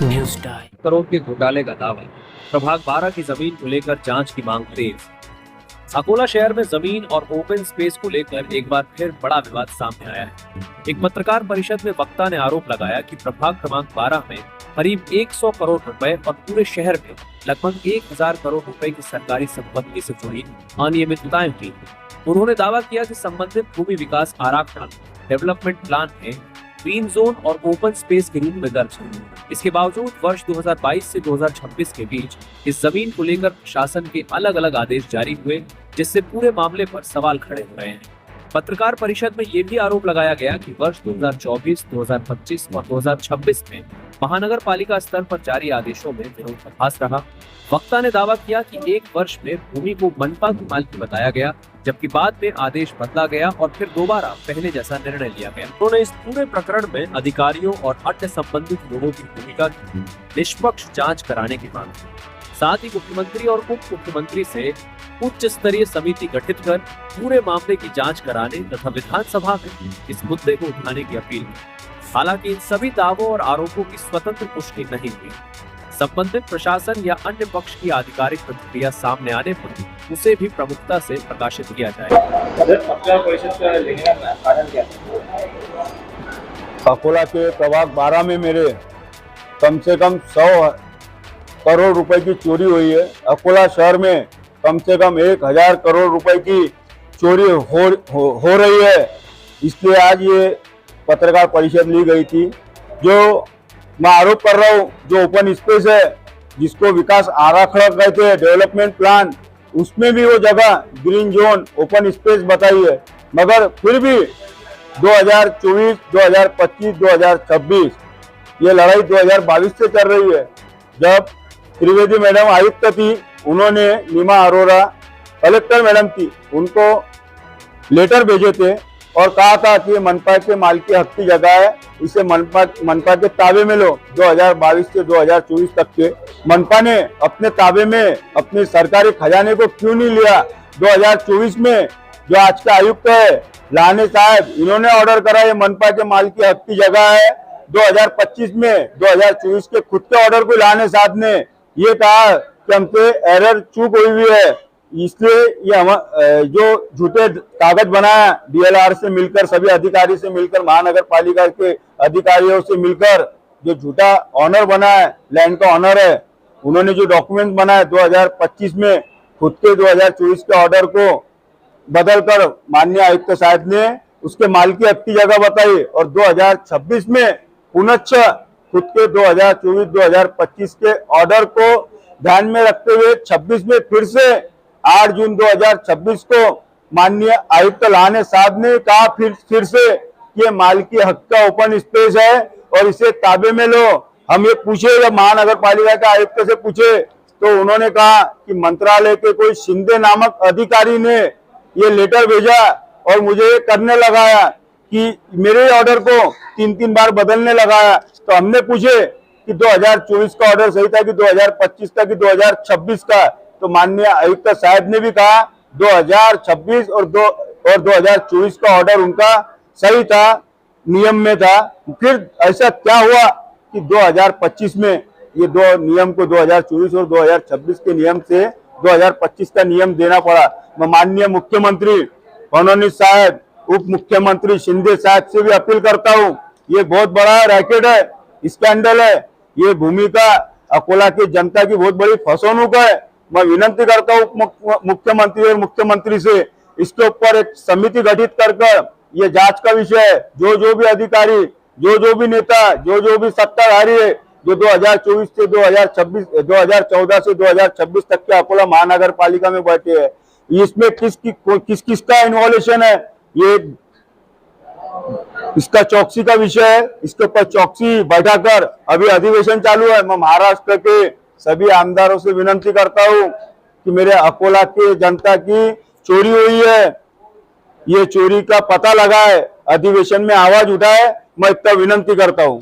News time. Crore के घोटाले का दावा, प्रभाग 12 की जमीन को लेकर जांच की मांग तेज। अकोला शहर में जमीन और ओपन स्पेस को लेकर एक बार फिर बड़ा विवाद सामने आया है। एक पत्रकार परिषद में वक्ता ने आरोप लगाया कि प्रभाग क्रमांक 12 में करीब 100 करोड़ रुपए और पूरे शहर में लगभग 1000 करोड़ रुपए की सरकारी संपत्ति से जुड़ी अनियमितताएं हुई। उन्होंने दावा किया कि संबंधित भूमि विकास आराखड़ा डेवलपमेंट प्लान में ग्रीन जोन और ओपन स्पेस के रूप में दर्ज है। इसके बावजूद वर्ष 2022 से 2026 के बीच इस जमीन को लेकर प्रशासन के अलग अलग आदेश जारी हुए, जिससे पूरे मामले पर सवाल खड़े हो रहे हैं। पत्रकार परिषद में ये भी आरोप लगाया गया कि वर्ष 2024, 2025 और 2026 में महानगर पालिका स्तर पर जारी आदेशों में विरोधाभास रहा। वक्ता ने दावा किया कि एक वर्ष में भूमि को मनपा की मालिकी बताया गया, जबकि बाद में आदेश बदला गया और फिर दोबारा पहले जैसा निर्णय लिया गया। उन्होंने इस पूरे प्रकरण में अधिकारियों और अन्य संबंधित लोगों की भूमिका की निष्पक्ष जांच कराने की मांग की। साथ ही मुख्यमंत्री और उप मुख्यमंत्री से उच्च स्तरीय समिति गठित कर पूरे मामले की जांच कराने तथा विधानसभा में इस मुद्दे को उठाने की अपील की। हालांकि इन सभी दावों और आरोपों की स्वतंत्र पुष्टि नहीं हुई। संबंधित प्रशासन या अन्य पक्ष की आधिकारिक प्रतिक्रिया सामने आने पर उसे भी प्रमुखता से प्रकाशित किया जाएगा। पत्रकार परिषद का लेने का कारण क्या है? अकोला के प्रभाग 12 में मेरे कम से कम 100 करोड़ रुपए की चोरी हुई है। अकोला शहर में कम से कम 1000 करोड़ रुपए की चोरी हो रही है। इसलिए आज ये पत्रकार परिषद ली गई थी। जो मैं आरोप कर रहा हूँ, जो ओपन स्पेस है जिसको विकास आराखड़ा कहते हैं, डेवलपमेंट प्लान, उसमें भी वो जगह ग्रीन जोन ओपन स्पेस बताई है, मगर फिर भी 2024, 2025, 2026 ये लड़ाई 2022 से चल रही है। जब त्रिवेदी मैडम आयुक्त थी, उन्होंने नीमा अरोरा कलेक्टर मैडम थी, उनको लेटर भेजे थे और कहा था कि मनपा के मालिकी हक की जगह है, इसे मनपा के ताबे में लो। 2022 से 2024 तक के मनपा ने अपने ताबे में अपने सरकारी खजाने को क्यों नहीं लिया? 2024 में जो आज के आयुक्त है लाने साहब, इन्होंने ऑर्डर करा ये मनपा के मालिकी हक की जगह है। 2025 में 2024 के खुद के ऑर्डर को लाने साहब ने ये कहा कि हमसे एरर चूक हुई है, इसलिए ये हम जो झूठे कागज बनाया डीएलआर से मिलकर, सभी अधिकारी से मिलकर, महानगर पालिका के अधिकारियों से मिलकर जो झूठा ऑनर बना है, लैंड का ऑनर है, उन्होंने जो डॉक्यूमेंट बनाया 2025 में खुद के 2024 के ऑर्डर को बदलकर माननीय आयुक्त साहब ने उसके मालिकी हक की जगह बताई और 2026 में पुनश्च खुद के 2024-2025 के ऑर्डर को ध्यान में रखते हुए 26 में फिर से 8 जून 2026 को माननीय आयुक्त लाने साहब ने कहा फिर से ये मालिकी हक का ओपन स्पेस है और इसे ताबे में लो। हम ये पूछे, जब महानगर पालिका के आयुक्त से पूछे तो उन्होंने कहा कि मंत्रालय के कोई शिंदे नामक अधिकारी ने ये लेटर भेजा और मुझे ये करने लगाया कि मेरे ऑर्डर को 3 बार बदलने लगाया। तो हमने पूछे कि 2024 का ऑर्डर सही था कि 2025 का कि 2026 का? तो माननीय आयुक्त साहब ने भी कहा 2026 और 2024 का ऑर्डर उनका सही था, नियम में था। फिर ऐसा क्या हुआ कि 2025 में ये दो नियम को 2024 और 2026 के नियम से 2025 का नियम देना पड़ा। मैं माननीय मुख्यमंत्री फडणवीस साहब, उप मुख्यमंत्री शिंदे साहब से भी अपील करता हूँ, ये बहुत बड़ा रैकेट है, स्कैंडल है, ये भूमि का अकोला की जनता की बहुत बड़ी फसौनुक है। मैं विनती करता हूँ उप मुख्यमंत्री और मुख्यमंत्री से इसके ऊपर एक समिति गठित कर ये जांच का विषय है। जो भी अधिकारी, जो भी नेता, जो भी सत्ताधारी है, जो 2024 से 2026, 2014 से 2026 तक के अकोला महानगर पालिका में बैठे हैं, इसमें किसका इन्वॉल्यूशन है, ये इसका चौकसी का विषय है। इसके ऊपर चौकसी बैठाकर, अभी अधिवेशन चालू है। मैं महाराष्ट्र के सभी आमदारों से विनती करता हूं कि मेरे अकोला के जनता की चोरी हुई है, ये चोरी का पता लगा है, अधिवेशन में आवाज उठाए, मैं इतना विनती करता हूं।